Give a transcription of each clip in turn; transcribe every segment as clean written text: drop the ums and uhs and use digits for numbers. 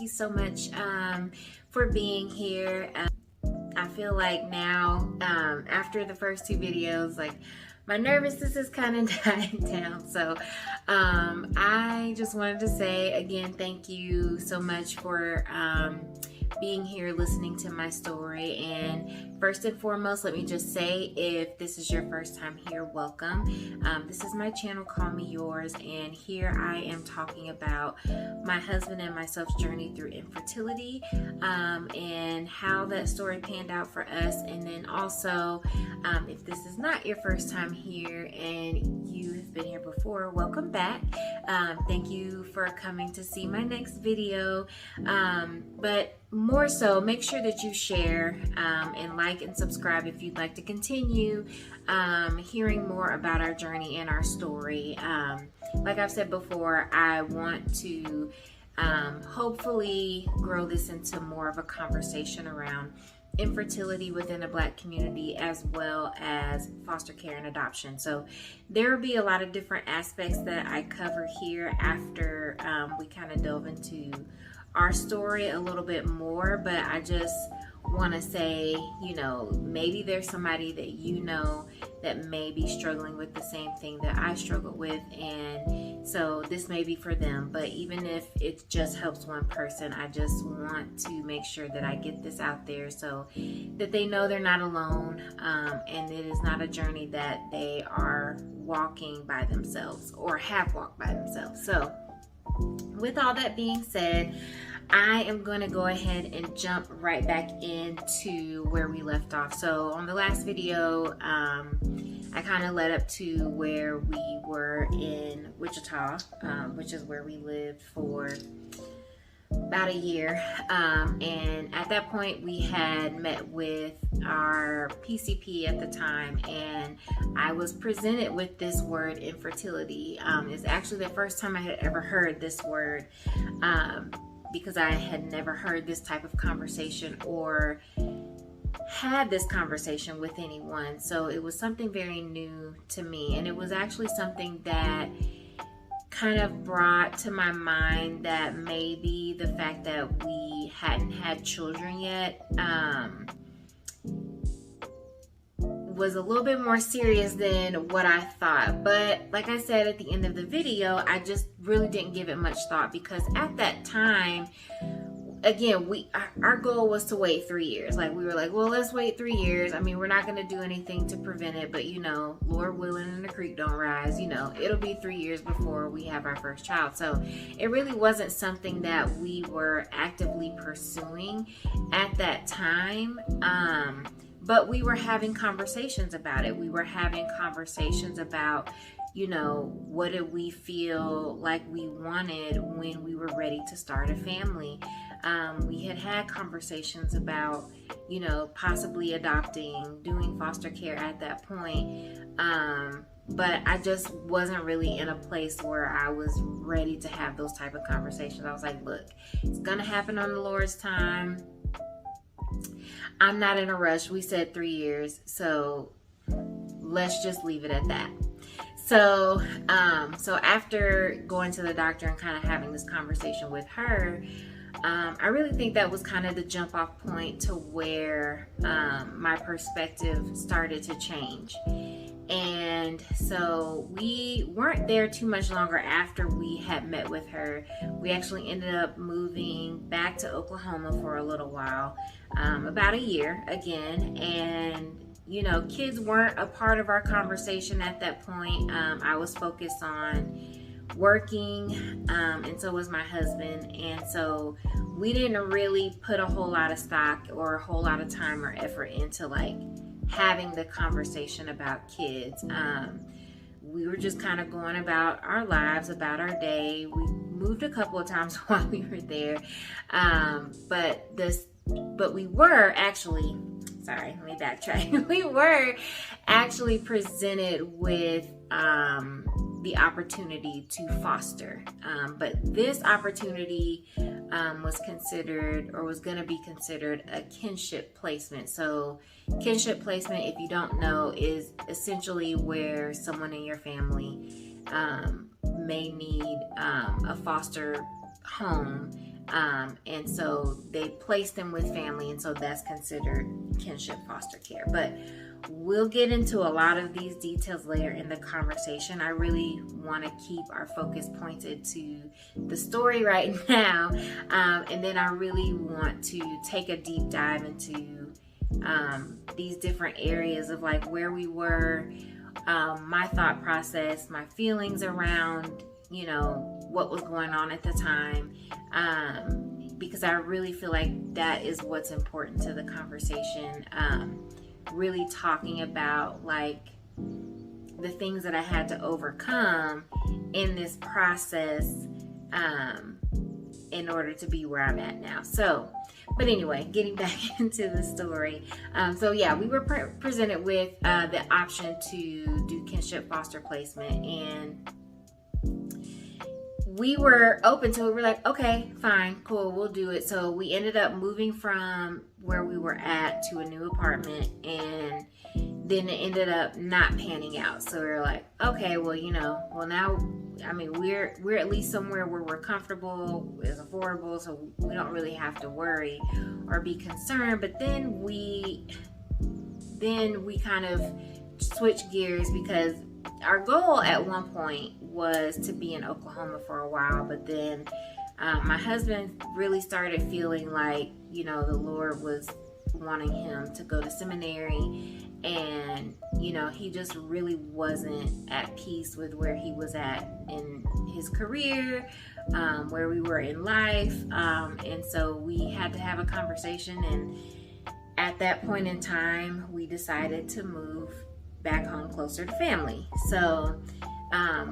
you so much for being here. I feel like now, after the first two videos, like my nervousness is kind of dying down. So I just wanted to say again, thank you so much for being here, listening to my story. And first and foremost, let me just say, if this is your first time here, welcome. This is my channel, Call Me Yours, and here I am talking about my husband and myself's journey through infertility, and how that story panned out for us. And then also, if this is not your first time here and you have been here before, welcome back. Thank you for coming to see my next video. But more so, make sure that you share and like and subscribe if you'd like to continue hearing more about our journey and our story. Like I've said before, I want to hopefully grow this into more of a conversation around infertility within the Black community, as well as foster care and adoption. So there will be a lot of different aspects that I cover here after we kind of delve into our story a little bit more. But I just want to say, you know, maybe there's somebody that you know that may be struggling with the same thing that I struggle with, and so this may be for them. But even if it just helps one person, I just want to make sure that I get this out there so that they know they're not alone, and it is not a journey that they are walking by themselves or have walked by themselves. So with all that being said, I am going to go ahead and jump right back into where we left off. So on the last video, I kind of led up to where we were in Wichita, which is where we lived for about a year. And at that point, we had met with our PCP at the time, and I was presented with this word, infertility. It's actually the first time I had ever heard this word, because I had never heard this type of conversation or had this conversation with anyone. So it was something very new to me, and it was actually something that kind of brought to my mind that maybe the fact that we hadn't had children yet was a little bit more serious than what I thought. But like I said at the end of the video, I just really didn't give it much thought, because at that time, again, our goal was to wait 3 years. Like, we were like, well, let's wait 3 years. I mean, we're not going to do anything to prevent it, but you know, Lord willing and the creek don't rise, you know, it'll be 3 years before we have our first child. So it really wasn't something that we were actively pursuing at that time. But we were having conversations about it. We were having conversations about, you know, what did we feel like we wanted when we were ready to start a family. We had conversations about, you know, possibly adopting, doing foster care at that point. But I just wasn't really in a place where I was ready to have those type of conversations. I was like, look, it's going to happen on the Lord's time. I'm not in a rush. We said 3 years, so let's just leave it at that. So, so after going to the doctor and kind of having this conversation with her, I really think that was kind of the jump off point to where my perspective started to change. And so we weren't there too much longer after we had met with her. We actually ended up moving back to Oklahoma for a little while, about a year again. And you know, kids weren't a part of our conversation at that point. I was focused on working, and so was my husband. And so we didn't really put a whole lot of stock or a whole lot of time or effort into like having the conversation about kids. We were just kind of going about our lives, about our day. We moved a couple of times while we were there. But we were actually, sorry, let me backtrack. We were actually presented with the opportunity to foster. But this opportunity was considered, or was going to be considered, a kinship placement. So kinship placement, if you don't know, is essentially where someone in your family may need a foster home And so they placed them with family, and so that's considered kinship foster care. But we'll get into a lot of these details later in the conversation. I really want to keep our focus pointed to the story right now, and then I really want to take a deep dive into these different areas of like where we were, my thought process, my feelings around, you know, what was going on at the time, because I really feel like that is what's important to the conversation. Really talking about like the things that I had to overcome in this process in order to be where I'm at now. So, but anyway, getting back into the story. So yeah, we were presented with the option to do kinship foster placement, and we were open to it. We're like, okay, fine, cool, we'll do it. So we ended up moving from where we were at to a new apartment, and then it ended up not panning out. So we were like, okay, well, you know, well now, I mean, we're at least somewhere where we're comfortable, it's affordable, so we don't really have to worry or be concerned. But then we kind of switched gears, because our goal at one point was to be in Oklahoma for a while, but then my husband really started feeling like, you know, the Lord was wanting him to go to seminary, and, you know, he just really wasn't at peace with where he was at in his career, where we were in life, and so we had to have a conversation, and at that point in time, we decided to move back home closer to family. So,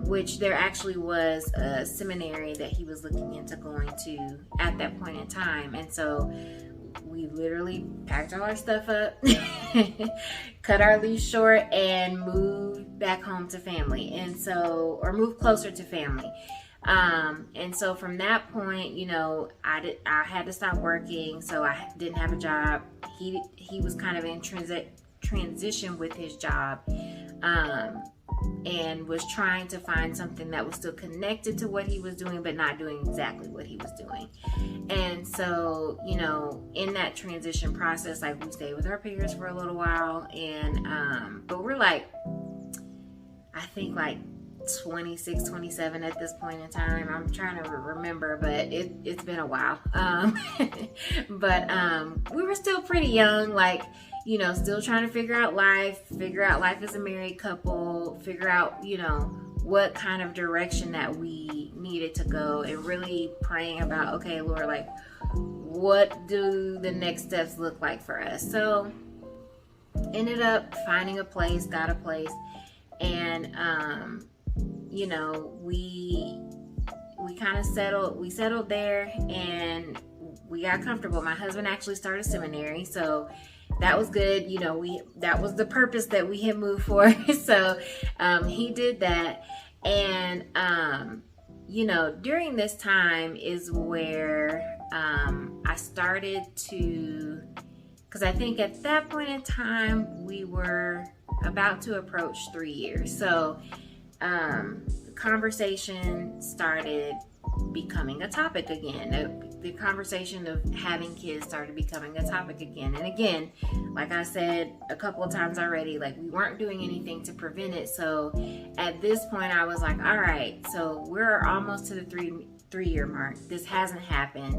which there actually was a seminary that he was looking into going to at that point in time. And so we literally packed all our stuff up, cut our lease short, and moved back home to family. And so, or moved closer to family. And so from that point, you know, I had to stop working, so I didn't have a job. He was kind of in transition with his job, and was trying to find something that was still connected to what he was doing, but not doing exactly what he was doing. And so, you know, in that transition process, like, we stayed with our parents for a little while, and but we're like, I think like 26, 27 at this point in time. I'm trying to remember, but it's been a while. But we were still pretty young, like, you know, still trying to figure out life as a married couple, figure out, you know, what kind of direction that we needed to go, and really praying about, okay, Lord, like, what do the next steps look like for us? So ended up finding a place, got a place, and you know, we kind of settled there, and we got comfortable. My husband actually started seminary, so that was good. You know, that was the purpose that we had moved for. So he did that, and you know, during this time is where I started to, because I think at that point in time we were about to approach 3 years. So conversation started becoming a topic again. The conversation of having kids started becoming a topic again. And again, like I said a couple of times already, like, we weren't doing anything to prevent it. So at this point I was like, all right, so we're almost to the three-year mark. This hasn't happened.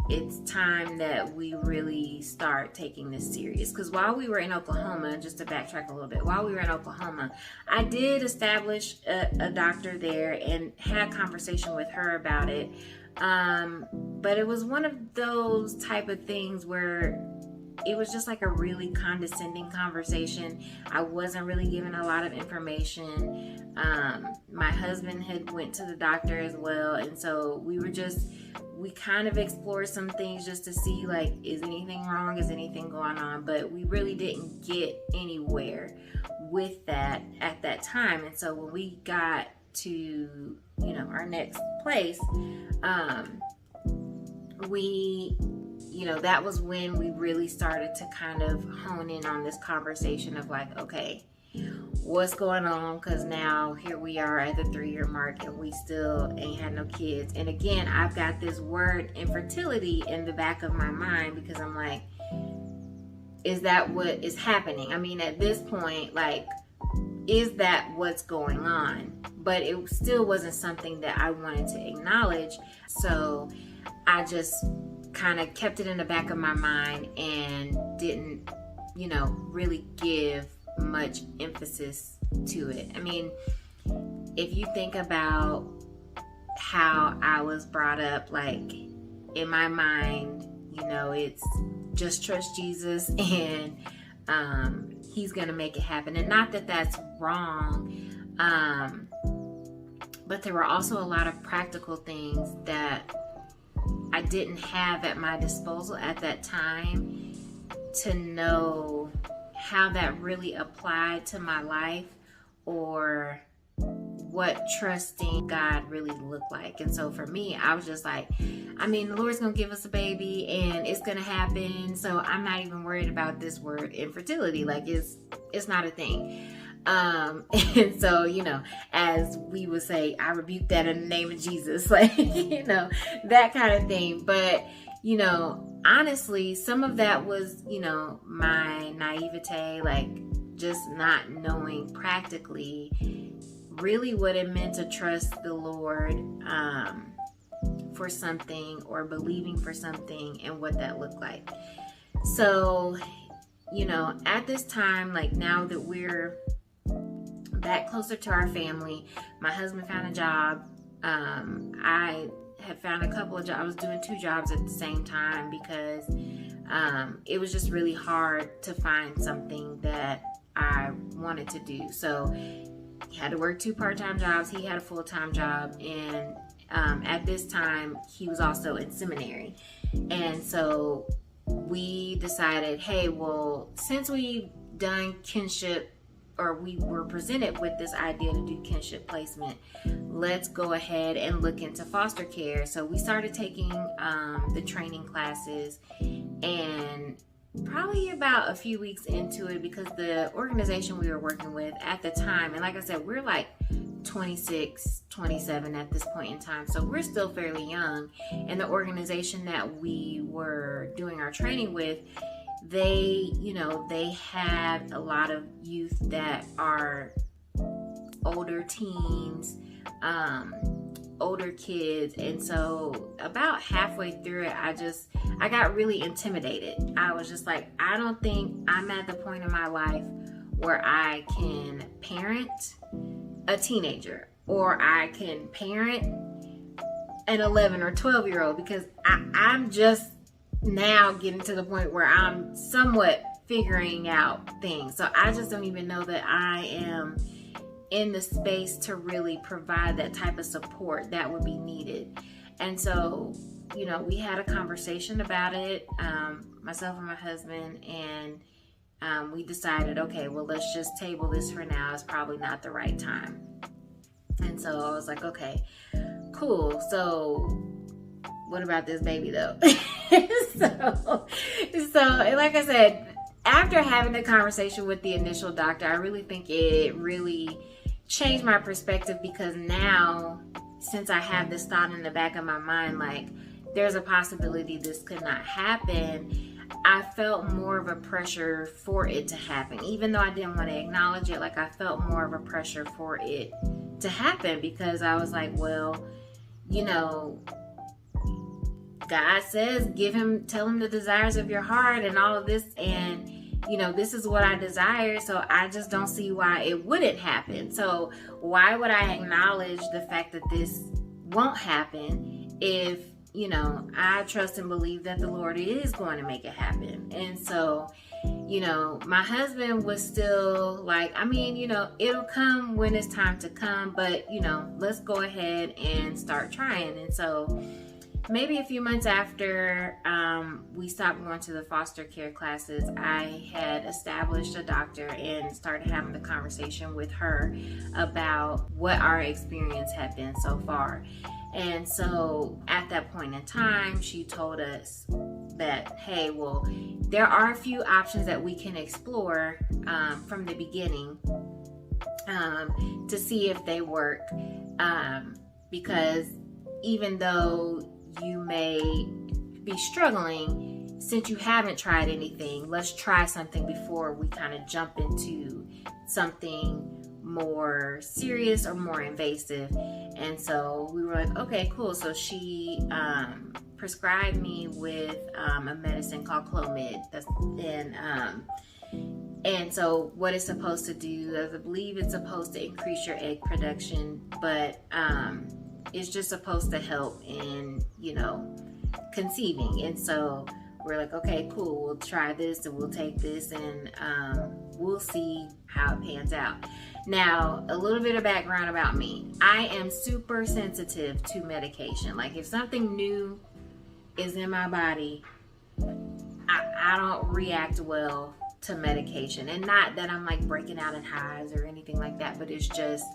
It's time that we really start taking this serious. Because while we were in Oklahoma, just to backtrack a little bit, while we were in Oklahoma, I did establish a doctor there and had a conversation with her about it. But it was one of those type of things where it was just like a really condescending conversation. I wasn't really given a lot of information. My husband had went to the doctor as well, and so we kind of explored some things just to see, like, is anything wrong? Is anything going on? But we really didn't get anywhere with that at that time. And so when we got to, you know, our next place, you know, that was when we really started to kind of hone in on this conversation of like, okay, what's going on, because now here we are at the 3-year mark and we still ain't had no kids. And again, I've got this word infertility in the back of my mind, because I'm like, is that what is happening? I mean, at this point, like, is that what's going on? But it still wasn't something that I wanted to acknowledge. So I just kind of kept it in the back of my mind and didn't, really give much emphasis to it. I mean, if you think about how I was brought up, like, in my mind, it's just trust Jesus and he's gonna make it happen. And not that that's wrong, but there were also a lot of practical things that I didn't have at my disposal at that time to know how that really applied to my life, or what trusting God really looked like. And so for me, I was just like, I mean, the Lord's gonna give us a baby and it's gonna happen, so I'm not even worried about this word infertility. Like, it's not a thing. And so, as we would say, I rebuke that in the name of Jesus, like, that kind of thing. But, honestly, some of that was, my naivete, like, just not knowing practically really what it meant to trust the Lord for something, or believing for something, and what that looked like. So, at this time, like, now that we're back closer to our family, my husband found a job. I had found a couple of jobs. I was doing 2 jobs at the same time, because it was just really hard to find something that I wanted to do. So he had to work 2 part-time jobs. He had a full-time job. And at this time, he was also in seminary. And so we decided, hey, well, since we've done kinship, or we were presented with this idea to do kinship placement, let's go ahead and look into foster care. So we started taking the training classes, and probably about a few weeks into it, because the organization we were working with at the time, and like I said, we're like 26, 27 at this point in time, so we're still fairly young. And the organization that we were doing our training with, they have a lot of youth that are older teens, older kids. And so about halfway through it, I got really intimidated. I was just like, I don't think I'm at the point in my life where I can parent a teenager, or I can parent an 11 or 12-year-old, because I'm just now getting to the point where I'm somewhat figuring out things. So I just don't even know that I am in the space to really provide that type of support that would be needed. And so, we had a conversation about it, myself and my husband, and we decided, okay, well, let's just table this for now. It's probably not the right time. And so I was like, okay, cool. So what about this baby though? so like I said, after having the conversation with the initial doctor, I really think it really changed my perspective, because now, since I have this thought in the back of my mind, like, there's a possibility this could not happen, I felt more of a pressure for it to happen. Even though I didn't want to acknowledge it, like, I felt more of a pressure for it to happen, because I was like, well, God says, tell him the desires of your heart and all of this, and this is what I desire, so I just don't see why it wouldn't happen. So why would I acknowledge the fact that this won't happen if I trust and believe that the Lord is going to make it happen? And so my husband was still like, I mean, it'll come when it's time to come, but let's go ahead and start trying. And so maybe a few months after we stopped going to the foster care classes, I had established a doctor and started having the conversation with her about what our experience had been so far. And so at that point in time, she told us that, hey, well, there are a few options that we can explore from the beginning. to see if they work. Because even though you may be struggling, since you haven't tried anything, let's try something before we kind of jump into something more serious or more invasive. And so we were like, okay, cool. So she prescribed me with a medicine called Clomid. And so what it's supposed to do, I believe it's supposed to increase your egg production, but it's just supposed to help in, conceiving. And so we're like, okay, cool, we'll try this and we'll take this and we'll see how it pans out. Now, a little bit of background about me. I am super sensitive to medication. Like if something new is in my body, I don't react well to medication. And not that I'm like breaking out in hives or anything like that, but it's just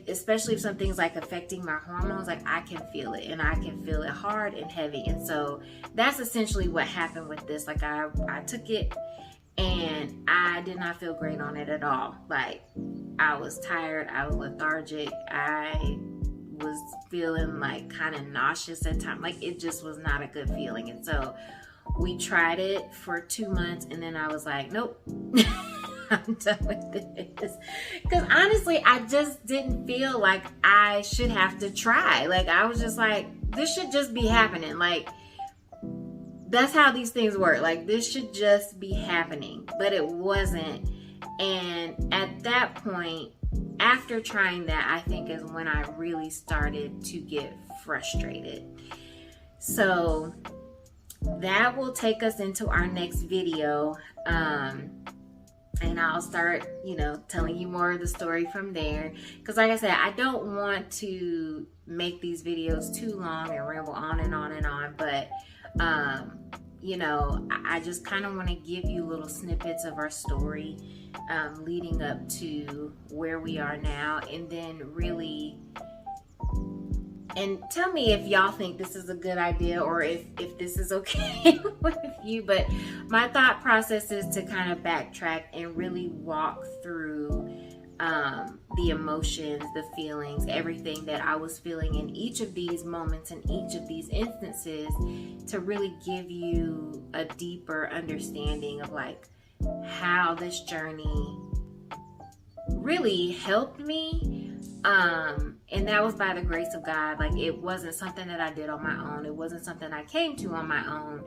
especially if something's like affecting my hormones, like I can feel it, and I can feel it hard and heavy. And so that's essentially what happened with this. Like I took it and I did not feel great on it at all. Like I was tired, I was lethargic, I was feeling like kind of nauseous at times. Like it just was not a good feeling. And so we tried it for 2 months and then I was like, nope. I'm done with this. Because honestly, I just didn't feel like I should have to try. Like I was just like, this should just be happening. Like that's how these things work. Like this should just be happening. But it wasn't. And at that point, after trying that, I think is when I really started to get frustrated. So that will take us into our next video. And I'll start, telling you more of the story from there. Because like I said, I don't want to make these videos too long and ramble on and on and on. But, I just kind of want to give you little snippets of our story leading up to where we are now. And then really... And tell me if y'all think this is a good idea or if this is okay with you. But my thought process is to kind of backtrack and really walk through the emotions, the feelings, everything that I was feeling in each of these moments and each of these instances to really give you a deeper understanding of like how this journey really helped me. And that was by the grace of God. Like it wasn't something that I did on my own. It wasn't something I came to on my own.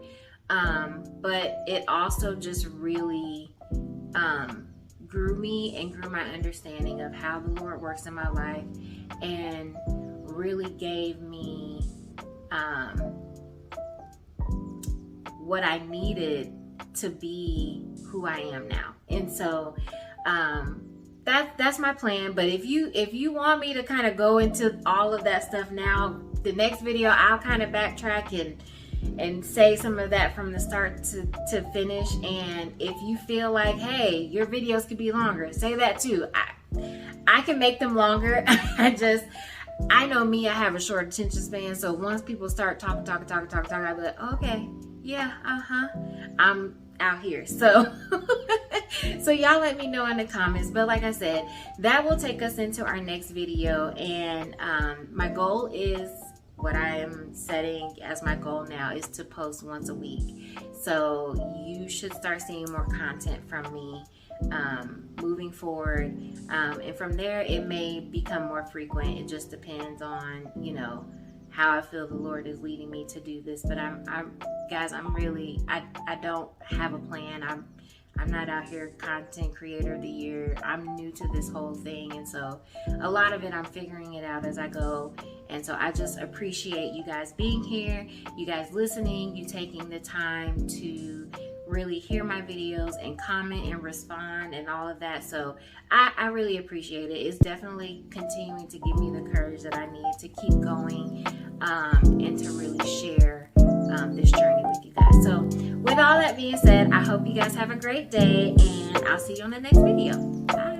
But it also just really grew me and grew my understanding of how the Lord works in my life, and really gave me what I needed to be who I am now. And so that's my plan. But if you want me to kind of go into all of that stuff now, the next video I'll kind of backtrack and say some of that from the start to finish. And if you feel like, hey, your videos could be longer, say that too. I can make them longer. I know me, I have a short attention span. So once people start talking, I'll be like, okay, yeah, I'm out here. So so y'all let me know in the comments. But like I said, that will take us into our next video. And my goal is, what I am setting as my goal now is to post once a week. So you should start seeing more content from me moving forward. And from there, it may become more frequent. It just depends on, how I feel the Lord is leading me to do this. But guys, I don't have a plan. I'm not out here content creator of the year. I'm new to this whole thing. And so a lot of it, I'm figuring it out as I go. And so I just appreciate you guys being here, you guys listening, you taking the time to really hear my videos and comment and respond and all of that. So I really appreciate it. It's definitely continuing to give me the courage that I need to keep going and to really share this journey with you guys. So with all that being said, I hope you guys have a great day, and I'll see you on the next video. Bye.